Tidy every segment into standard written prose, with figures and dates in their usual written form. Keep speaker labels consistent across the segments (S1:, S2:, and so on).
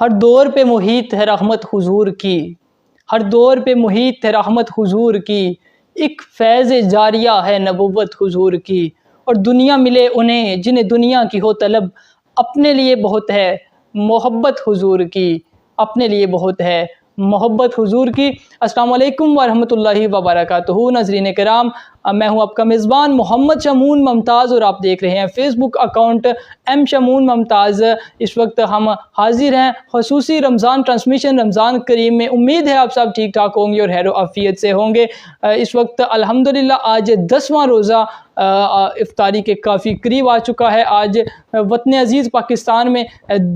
S1: ہر دور پہ محیط ہے رحمت حضور کی، ہر دور پہ محیط ہے رحمت حضور کی، ایک فیض جاریہ ہے نبوت حضور کی۔ اور دنیا ملے انہیں جنہیں دنیا کی ہو طلب، اپنے لیے بہت ہے محبت حضور کی، اپنے لیے بہت ہے محبت حضور کی۔ السلام علیکم ورحمۃ اللہ وبرکاتہ۔ ناظرین کرام، میں ہوں آپ کا میزبان محمد شمعون ممتاز، اور آپ دیکھ رہے ہیں فیس بک اکاؤنٹ ایم شمعون ممتاز۔ اس وقت ہم حاضر ہیں خصوصی رمضان ٹرانسمیشن رمضان کریم میں۔ امید ہے آپ سب ٹھیک ٹھاک ہوں گے اور خیر و عافیت سے ہوں گے۔ اس وقت الحمدللہ آج 10واں روزہ افطاری کے کافی قریب آ چکا ہے۔ آج وطن عزیز پاکستان میں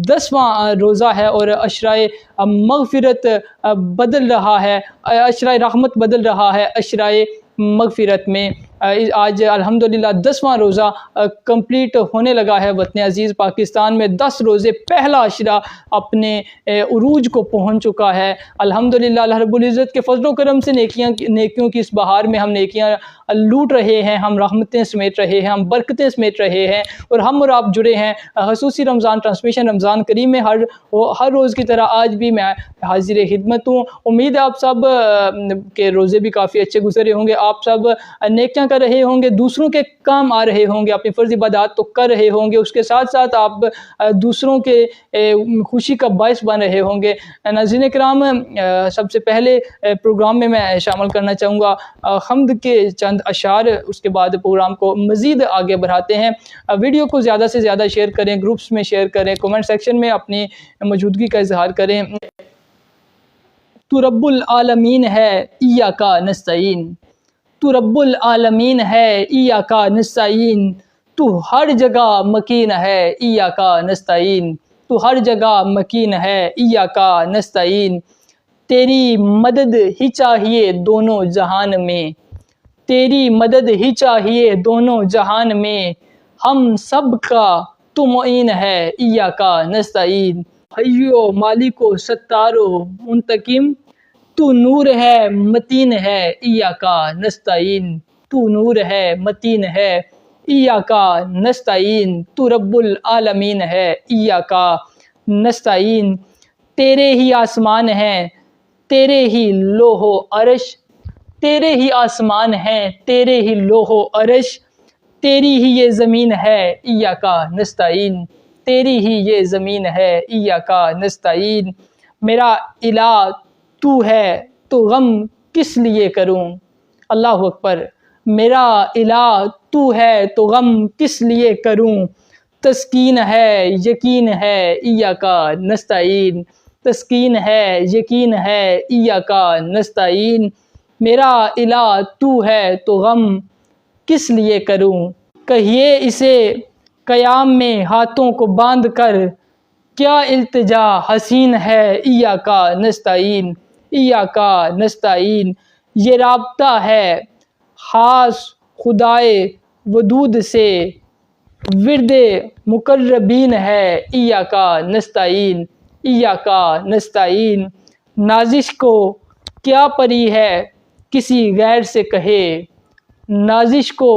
S1: 10واں روزہ ہے اور عشرۂ مغفرت بدل رہا ہے، عشرۂ رحمت بدل رہا ہے عشرۂ مغفرت میں۔ آج الحمدللہ 10واں روزہ کمپلیٹ ہونے لگا ہے وطن عزیز پاکستان میں۔ 10 روزے پہلا عشرہ اپنے عروج کو پہنچ چکا ہے الحمدللہ۔ اللہ رب العزت کے فضل و کرم سے نیکیوں کی اس بہار میں ہم نیکیاں لوٹ رہے ہیں، ہم رحمتیں سمیٹ رہے ہیں، ہم برکتیں سمیٹ رہے ہیں، اور آپ جڑے ہیں خصوصی رمضان ٹرانسمیشن رمضان کریم میں۔ ہر روز کی طرح آج بھی میں حاضر خدمت ہوں۔ امید ہے آپ سب کے روزے بھی کافی اچھے گزرے ہوں گے، آپ سب نیکیاں کر رہے ہوں گے، دوسروں کے کام آ رہے ہوں گے، اپنی فرض عبادات تو کر رہے ہوں گے، اس کے ساتھ ساتھ آپ دوسروں کے خوشی کا باعث بن رہے ہوں گے۔ ناظرین کرام، سب سے پہلے پروگرام میں شامل کرنا چاہوں گا حمد کے چند اشعار، اس کے بعد پروگرام کو مزید آگے بڑھاتے ہیں۔ ویڈیو کو زیادہ سے زیادہ شیئر کریں، گروپس میں شیئر کریں، کمنٹ سیکشن میں اپنی موجودگی کا اظہار کریں۔ تو رب العالمین ہے ایاک نستعین، تو رب العالمین ہے ایاک نستعین، تو ہر جگہ مکین ہے ایاک نستعین، تو ہر جگہ مکین ہے ایاک نستعین۔ تیری مدد ہی چاہیے دونوں جہان میں، تیری مدد ہی چاہیے دونوں جہان میں، ہم سب کا تو معین ہے ایاک نستعین۔ حیو مالک و ستار و منتقم، تو نور ہے متین ہے ایاک نستعین، تو نور ہے متین ہے ایاک نستعین، تو رب العالمین ہے ایاک نستعین۔ تیرے ہی آسمان ہیں، تیرے ہی لوح و عرش، تیرے ہی آسمان ہیں، تیرے ہی لوح و عرش، تیری ہی یہ زمین ہے ایاک نستعین، تیری ہی یہ زمین ہے ایاک نستعین۔ میرا الہ تو ہے تو غم کس لیے کروں، اللہ اکبر۔ میرا الہ تو ہے تو غم کس لیے کروں، تسکین ہے یقین ہے ایاک نستعین، تسکین ہے یقین ہے ایاک نستعین۔ میرا الہ تو ہے تو غم کس لیے کروں، کہیے اسے قیام میں ہاتھوں کو باندھ کر، کیا التجا حسین ہے ایاک نستعین، ایاک نستعین۔ یہ رابطہ ہے خاص خدائے ودود سے، ورد مقربین ہے ایاک نستعین، ایاک نستعین۔ نازش کو کیا پری ہے کسی غیر سے کہے، نازش کو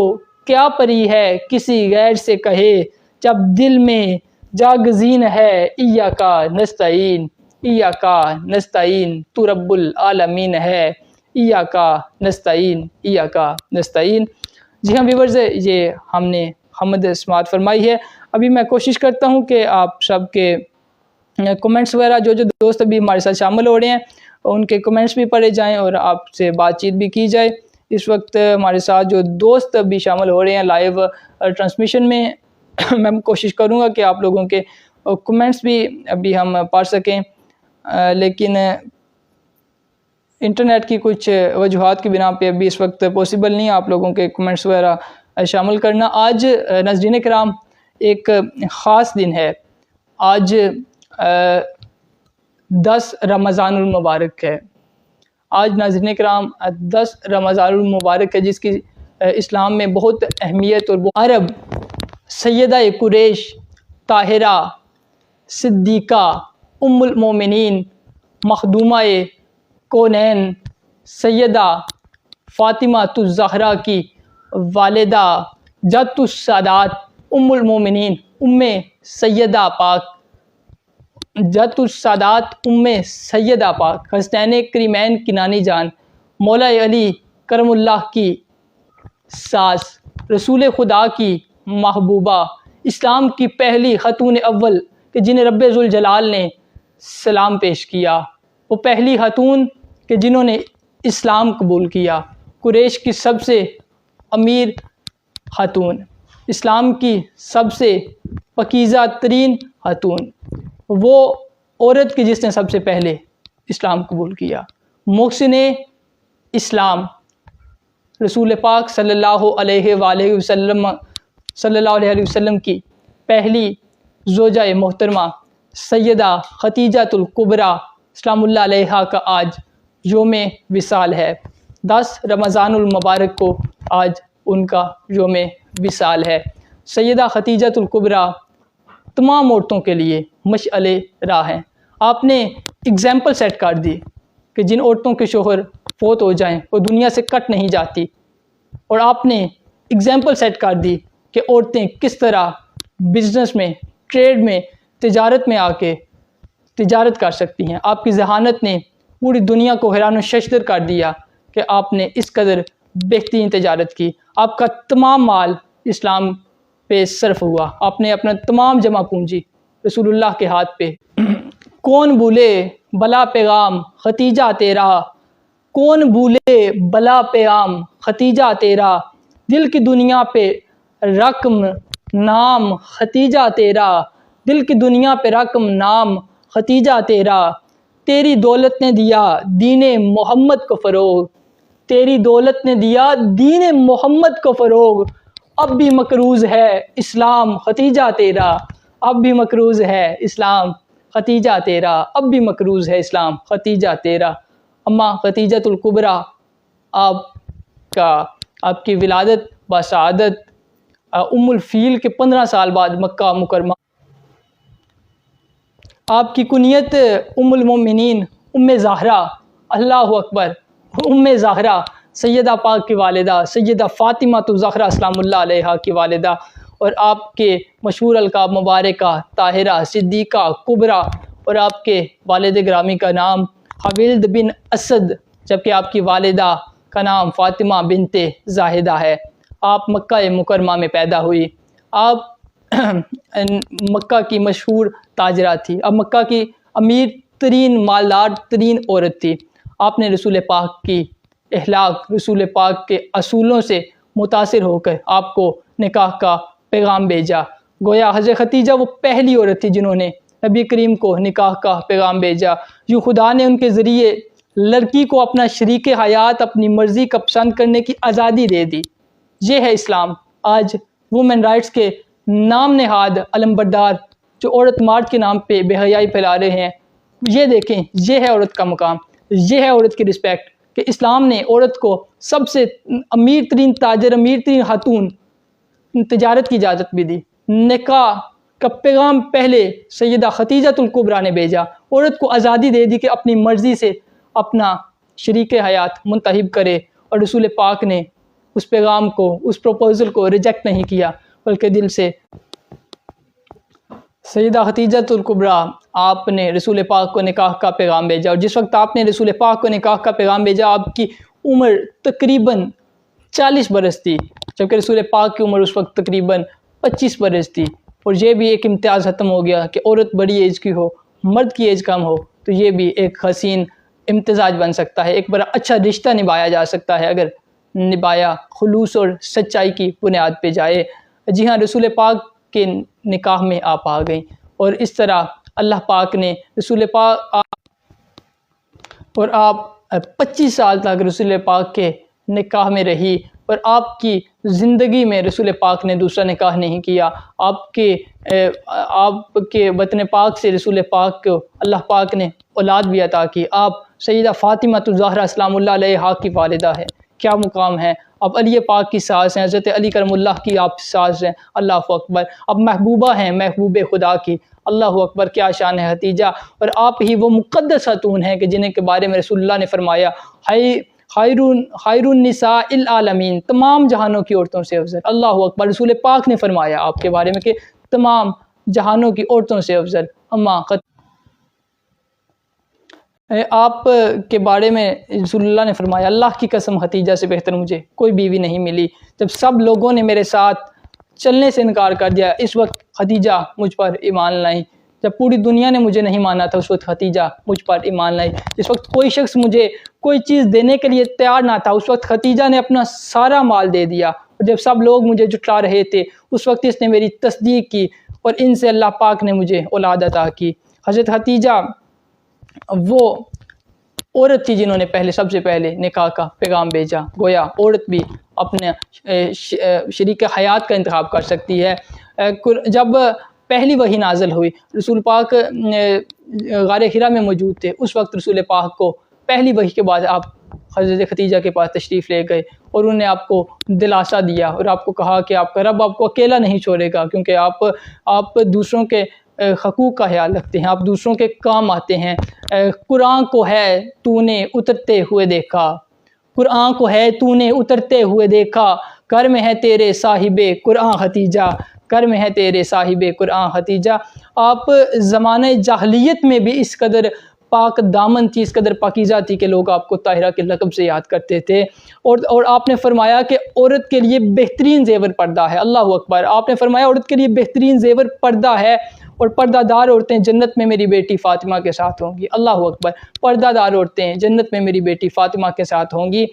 S1: کیا پری ہے کسی غیر سے کہے، جب دل میں جاگزین ہے ایاک نستعین، ایاک نستعین، تو رب العالمین ہے ایاک نستعین، ایاک نستعین۔ جی ہاں ویورز، یہ ہم نے حمد سماعت فرمائی ہے۔ ابھی میں کوشش کرتا ہوں کہ آپ سب کے کمنٹس وغیرہ، جو دوست ابھی ہمارے ساتھ شامل ہو رہے ہیں، ان کے کمنٹس بھی پڑھے جائیں اور آپ سے بات چیت بھی کی جائے۔ اس وقت ہمارے ساتھ جو دوست ابھی شامل ہو رہے ہیں لائیو ٹرانسمیشن میں، میں کوشش کروں گا کہ آپ لوگوں کے کمنٹس بھی ابھی ہم پڑھ سکیں، لیکن انٹرنیٹ کی کچھ وجوہات کی بنا پہ ابھی اس وقت پاسبل نہیں آپ لوگوں کے کمنٹس وغیرہ شامل کرنا۔ آج ناظرین کرام ایک خاص دن ہے، آج 10 رمضان المبارک ہے۔ آج ناظرین کرام 10 رمضان المبارک ہے، جس کی اسلام میں بہت اہمیت اور عرب سیدہ قریش طاہرہ صدیقہ ام المومنین مخدومہ کونین سیدہ فاطمہ الزہرا کی والدہ جد السادات ام المومنین سیدہ پاک جت السادات سیدہ پاک حسنین کریمین کی نانی جان مولا علی کرم اللہ کی ساس، رسول خدا کی محبوبہ، اسلام کی پہلی خاتون اول کہ جنہیں رب ذوالجلال نے سلام پیش کیا، وہ پہلی خاتون کہ جنہوں نے اسلام قبول کیا، قریش کی سب سے امیر خاتون، اسلام کی سب سے پاکیزہ ترین خاتون، وہ عورت کی جس نے سب سے پہلے اسلام قبول کیا، محسن اسلام رسول پاک صلی اللہ علیہ وآلہ وسلم کی پہلی زوجہ محترمہ سیدہ خدیجۃ الکبریٰ سلام اللہ علیہا کا آج یوم وصال ہے۔ 10 رمضان المبارک کو آج ان کا یوم وصال ہے۔ سیدہ خدیجۃ الکبریٰ تمام عورتوں کے لیے مشعل راہ ہیں۔ آپ نے اگزامپل سیٹ کر دی کہ جن عورتوں کے شوہر فوت ہو جائیں وہ دنیا سے کٹ نہیں جاتی، اور آپ نے اگزامپل سیٹ کر دی کہ عورتیں کس طرح بزنس میں، ٹریڈ میں، تجارت میں آ کے تجارت کر سکتی ہیں۔ آپ کی ذہانت نے پوری دنیا کو حیران و ششدر کر دیا کہ آپ نے اس قدر بہترین تجارت کی۔ آپ کا تمام مال اسلام پہ صرف ہوا، آپ نے اپنا تمام جمع پونجی رسول اللہ کے ہاتھ پہ۔ کون بھولے بلا پیغام ختیجہ تیرا، کون بھولے بلا پیغام ختیجہ تیرا، دل کی دنیا پہ رقم نام ختیجہ تیرا، دل کی دنیا پہ رقم نام ختیجہ تیرا، تیری دولت نے دیا دین محمد کو فروغ، تیری دولت نے دیا دین محمد کو فروغ، اب بھی مقروض ہے اسلام ختیجہ تیرا، اب بھی مقروض ہے اسلام ختیجہ تیرا، اب بھی مقروض ہے اسلام ختیجہ تیرا۔ اماں خدیجۃ الکبریٰ آپ کی ولادت بسعادت ام الفیل کے 15 سال بعد مکہ مکرمہ، آپ کی کنیت ام المومنین ام زہرا، اللہ اکبر، ام زہرا سیدہ پاک کی والدہ، سیدہ فاطمہ الزہرا سلام اللہ علیہا کی والدہ، اور آپ کے مشہور القاب مبارکہ طاہرہ، صدیقہ، کبریٰ، اور آپ کے والد گرامی کا نام حویلد بن اسد، جبکہ آپ کی والدہ کا نام فاطمہ بنت زاہدہ ہے۔ آپ مکہ مکرمہ میں پیدا ہوئی، آپ مکہ کی مشہور تاجرہ تھی، اب مکہ کی امیر ترین مالدار ترین عورت تھی۔ آپ نے رسول پاک کی اخلاق، رسول پاک کے اصولوں سے متاثر ہو کر آپ کو نکاح کا پیغام بھیجا۔ گویا حضرت ختیجہ وہ پہلی عورت تھی جنہوں نے نبی کریم کو نکاح کا پیغام بھیجا۔ یوں خدا نے ان کے ذریعے لڑکی کو اپنا شریک حیات اپنی مرضی کا پسند کرنے کی آزادی دے دی۔ یہ ہے اسلام۔ آج وومن رائٹس کے نام نہاد علمبردار جو عورت مارچ کے نام پہ بے حیائی پھیلا رہے ہیں، یہ دیکھیں، یہ ہے عورت کا مقام، یہ ہے عورت کی رسپیکٹ کہ اسلام نے عورت کو سب سے امیر ترین تاجر، امیر ترین خاتون تجارت کی اجازت بھی دی۔ نکاح کا پیغام پہلے سیدہ خدیجۃ الکبریٰ نے بھیجا، عورت کو آزادی دے دی کہ اپنی مرضی سے اپنا شریک حیات منتخب کرے، اور رسول پاک نے اس پیغام کو، اس پروپوزل کو ریجیکٹ نہیں کیا، بلکہ دل سے۔ سیدہ خدیجۃ الکبریٰ آپ نے رسول پاک کو نکاح کا پیغام بھیجا، اور جس وقت آپ نے رسول پاک کو نکاح کا پیغام بھیجا آپ کی عمر تقریباً 40 برس تھی، جبکہ رسول پاک کی عمر اس وقت تقریباً 25 برس تھی۔ اور یہ بھی ایک امتیاز ختم ہو گیا کہ عورت بڑی ایج کی ہو، مرد کی ایج کم ہو، تو یہ بھی ایک حسین امتزاج بن سکتا ہے، ایک بڑا اچھا رشتہ نبھایا جا سکتا ہے اگر نبھایا خلوص اور سچائی کی بنیاد پہ جائے۔ جی ہاں، رسول پاک کے نکاح میں آپ آ گئیں، اور اس طرح اللہ پاک نے رسول پاک اور آپ 25 سال تک رسول پاک کے نکاح میں رہی، اور آپ کی زندگی میں رسول پاک نے دوسرا نکاح نہیں کیا۔ آپ کے وطن پاک سے رسول پاک کو اللہ پاک نے اولاد بھی عطا کی۔ آپ سیدہ فاطمہ الزہرا سلام اللہ علیہا کی والدہ ہے، کیا مقام ہے۔ اب علی پاک کی ساس ہیں، حضرت علی کرم اللہ کی آپ ساس ہیں، اللہ اکبر۔ اب محبوبہ ہیں، محبوب خدا کی، اللہ اکبر، کیا شان ہے خدیجہ۔ اور آپ ہی وہ مقدس خاتون ہیں کہ جنہیں کے بارے میں رسول اللہ نے فرمایا خیر النساء العالمین، تمام جہانوں کی عورتوں سے افضل۔ اللہ اکبر، رسول پاک نے فرمایا آپ کے بارے میں کہ تمام جہانوں کی عورتوں سے افضل۔ آپ کے بارے میں رسول اللہ نے فرمایا اللہ کی قسم ختیجہ سے بہتر مجھے کوئی بیوی نہیں ملی۔ جب سب لوگوں نے میرے ساتھ چلنے سے انکار کر دیا اس وقت ختیجہ مجھ پر ایمان لائیں۔ جب پوری دنیا نے مجھے نہیں مانا تھا اس وقت ختیجہ مجھ پر ایمان لائی۔ جس وقت کوئی شخص مجھے کوئی چیز دینے کے لیے تیار نہ تھا اس وقت ختیجہ نے اپنا سارا مال دے دیا، اور جب سب لوگ مجھے جھٹلا رہے تھے اس وقت اس نے میری تصدیق کی، اور ان سے اللہ پاک نے مجھے اولاد عطا کی۔ حضرت ختیجہ وہ عورت تھی جنہوں نے سب سے پہلے نکاح کا پیغام بھیجا۔ گویا عورت بھی اپنے شریک حیات کا انتخاب کر سکتی ہے۔ جب پہلی وحی نازل ہوئی رسول پاک غار حرا میں موجود تھے، اس وقت رسول پاک کو پہلی وحی کے بعد آپ حضرت ختیجہ کے پاس تشریف لے گئے، اور انہوں نے آپ کو دلاسا دیا اور آپ کو کہا کہ آپ کا رب آپ کو اکیلا نہیں چھوڑے گا، کیونکہ آپ دوسروں کے حقوق کا خیال رکھتے ہیں، آپ دوسروں کے کام آتے ہیں۔ قرآن کو ہے تو نے اترتے ہوئے دیکھا، قرآن کو ہے تو نے اترتے ہوئے دیکھا، گھر میں ہے تیرے صاحب قرآن ختیجہ، گھر میں ہے تیرے صاحب قرآن ختیجہ۔ آپ زمانہ جاہلیت میں بھی اس قدر پاک دامن تھی، اس قدر پاکیزہ تھی کہ لوگ آپ کو طاہرہ کے لقب سے یاد کرتے تھے، اور آپ نے فرمایا کہ عورت کے لیے بہترین زیور پردہ ہے۔ اللہ اکبر! آپ نے فرمایا عورت کے لیے بہترین زیور پردہ ہے، اور پردہ دار عورتیں جنت میں میری بیٹی فاطمہ کے ساتھ ہوں گی۔ اللہ اکبر! پردہ دار عورتیں جنت میں میری بیٹی فاطمہ کے ساتھ ہوں گی۔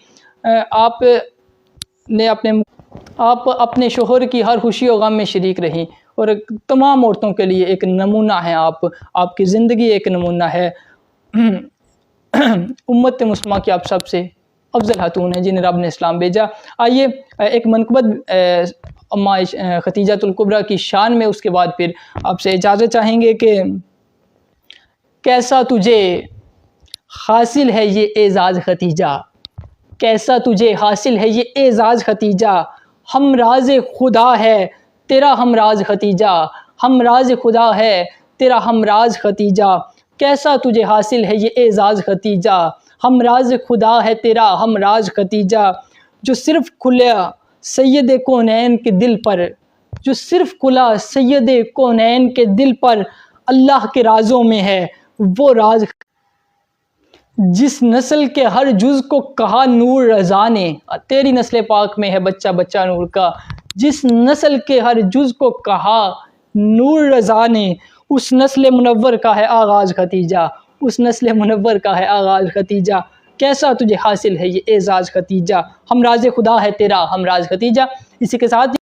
S1: آپ اپنے شوہر کی ہر خوشی و غم میں شریک رہیں، اور تمام عورتوں کے لیے ایک نمونہ ہیں آپ کی زندگی ایک نمونہ ہے۔ امت مسلمہ کی آپ سب سے افضل خاتون ہیں جنہیں رب نے اسلام بھیجا۔ آئیے ایک منقبت اما ختیجۃ الکبریٰ کی شان میں، اس کے بعد پھر آپ سے اجازت چاہیں گے کہ کیسا تجھے حاصل ہے یہ اعزاز ختیجہ، کیسا تجھے حاصل ہے یہ اعزاز ختیجہ، ہم راز خدا ہے تیرا ہم راز ختیجہ، ہم راز خدا ہے تیرا ہم راز ختیجہ، کیسا تجھے حاصل ہے یہ اعزاز ختیجہ، ہم راز خدا ہے تیرا ہم راز ختیجہ، جو صرف کھلا سید کونین کے دل پر، جو صرف کھلا سید کونین کے دل پر، اللہ کے رازوں میں ہے وہ راز، جس نسل کے ہر جز کو کہا نور رضا نے، تیری نسل پاک میں ہے بچہ بچہ نور کا، جس نسل کے ہر جز کو کہا نور رضا نے، اس نسل منور کا ہے آغاز ختیجہ، اس نسل منور کا ہے آغاز ختیجہ، کیسا تجھے حاصل ہے یہ اعزاز ختیجہ، ہم راز خدا ہے تیرا ہم راز ختیجہ۔ اسی کے ساتھ